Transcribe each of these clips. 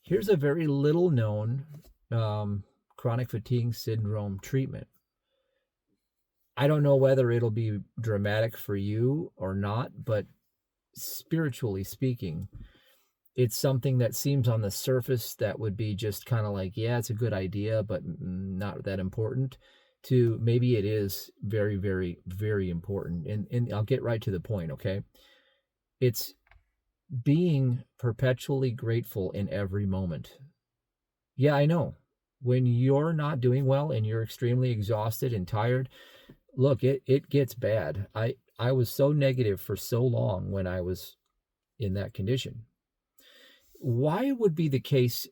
Here's a very little known chronic fatigue syndrome treatment. I don't know whether it'll be dramatic for you or not, but spiritually speaking, it's something that seems on the surface that would be just kind of like, yeah, it's a good idea, but not that important, to maybe it is very, very, very important. And I'll get right to the point, okay? It's being perpetually grateful in every moment. Yeah, I know. When you're not doing well and you're extremely exhausted and tired, look, it gets bad. I was so negative for so long when I was in that condition. Why would be the case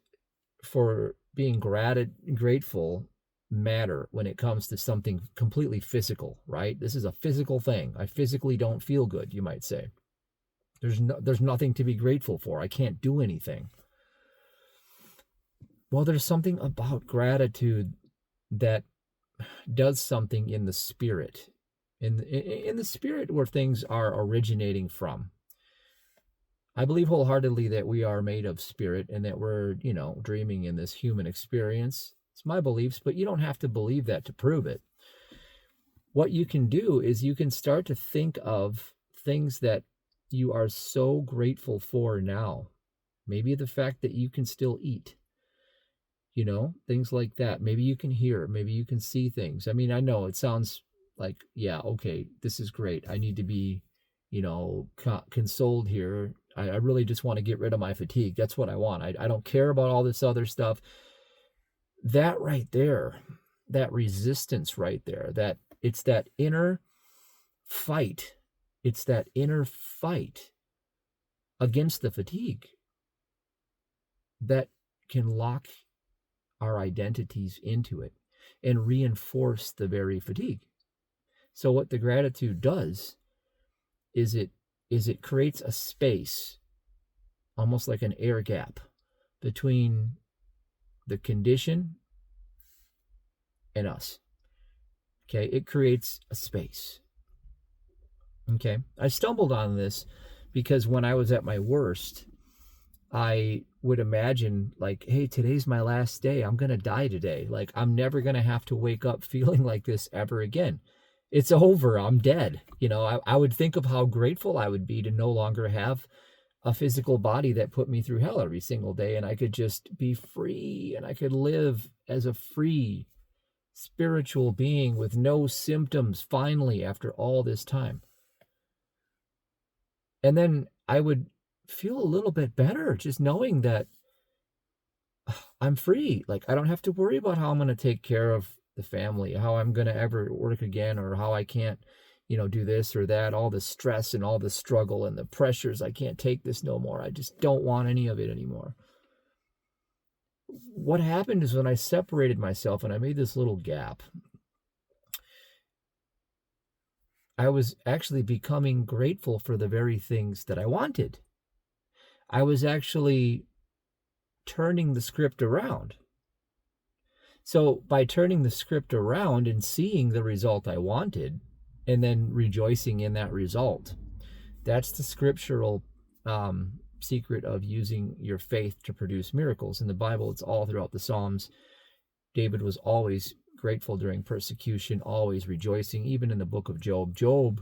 for being grateful matter when it comes to something completely physical, right? This is a physical thing. I physically don't feel good, you might say. There's nothing to be grateful for. I can't do anything. Well, there's something about gratitude that does something in the spirit, in the spirit where things are originating from. I believe wholeheartedly that we are made of spirit and that we're, dreaming in this human experience. It's my beliefs, but you don't have to believe that to prove it. What you can do is you can start to think of things that you are so grateful for now. Maybe the fact that you can still eat, things like that. Maybe you can hear, maybe you can see things. I mean, I know it sounds like, yeah, okay, this is great. I need to be, consoled here. I really just want to get rid of my fatigue. That's what I want. I don't care about all this other stuff. That right there, that resistance right there, that it's that inner fight. It's that inner fight against the fatigue that can lock our identities into it and reinforce the very fatigue. So what the gratitude does is it creates a space, almost like an air gap, between the condition and us. Okay, it creates a space. Okay, I stumbled on this because when I was at my worst, I would imagine, like, hey, today's my last day. I'm going to die today. Like, I'm never going to have to wake up feeling like this ever again. It's over. I'm dead. I would think of how grateful I would be to no longer have a physical body that put me through hell every single day, and I could just be free and I could live as a free spiritual being with no symptoms finally after all this time. And then I would feel a little bit better just knowing that I'm free. Like, I don't have to worry about how I'm going to take care of the family, how I'm going to ever work again, or how I can't, do this or that, all the stress and all the struggle and the pressures. I can't take this no more. I just don't want any of it anymore. What happened is when I separated myself and I made this little gap, I was actually becoming grateful for the very things that I wanted. I was actually turning the script around. So by turning the script around and seeing the result I wanted, and then rejoicing in that result, that's the scriptural secret of using your faith to produce miracles. In the Bible, it's all throughout the Psalms. David was always grateful during persecution, always rejoicing. Even in the book of Job, Job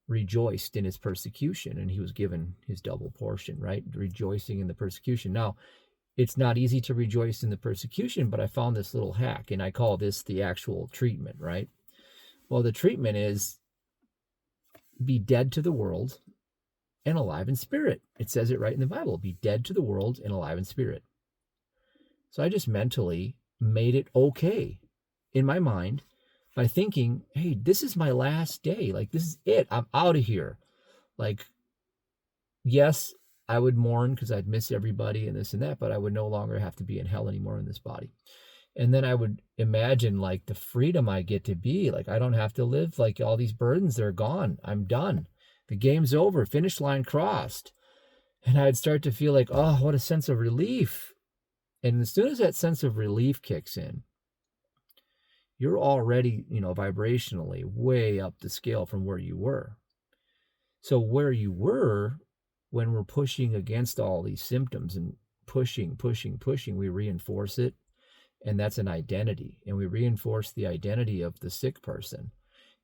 rejoiced in his persecution, and he was given his double portion, right? Rejoicing in the persecution. Now, it's not easy to rejoice in the persecution, but I found this little hack, and I call this the actual treatment, right? Well, the treatment is be dead to the world and alive in spirit. It says it right in the Bible, be dead to the world and alive in spirit. So I just mentally made it okay in my mind by thinking, hey, this is my last day. Like, this is it. I'm out of here. Like, yes, I would mourn because I'd miss everybody and this and that, but I would no longer have to be in hell anymore in this body. And then I would imagine, like, the freedom I get to be. Like, I don't have to live like all these burdens. They're gone. I'm done. The game's over. Finish line crossed. And I'd start to feel like, oh, what a sense of relief. And as soon as that sense of relief kicks in, you're already, vibrationally way up the scale from where you were. So where you were when we're pushing against all these symptoms and pushing, we reinforce it. And that's an identity. And we reinforce the identity of the sick person.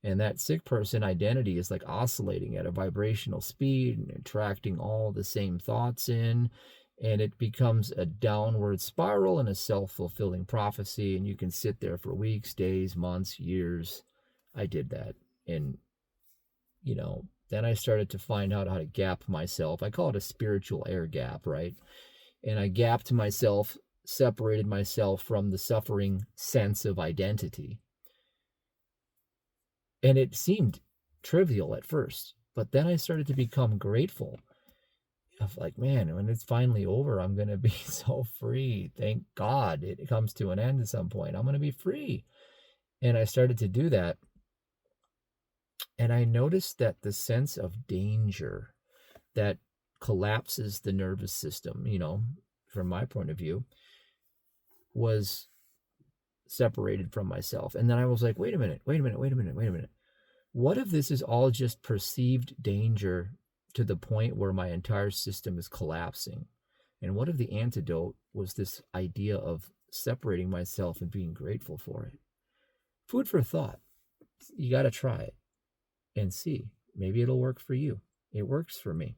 And that sick person identity is like oscillating at a vibrational speed and attracting all the same thoughts in. And it becomes a downward spiral and a self-fulfilling prophecy. And you can sit there for weeks, days, months, years. I did that. And, then I started to find out how to gap myself. I call it a spiritual air gap, right? And I gapped myself, separated myself from the suffering sense of identity. And it seemed trivial at first, but then I started to become grateful of like, man, when it's finally over, I'm going to be so free. Thank God it comes to an end at some point. I'm going to be free. And I started to do that. And I noticed that the sense of danger that collapses the nervous system, from my point of view, was separated from myself. And then I was like, wait a minute. What if this is all just perceived danger to the point where my entire system is collapsing? And what if the antidote was this idea of separating myself and being grateful for it? Food for thought. You got to try it and see. Maybe it'll work for you. It works for me.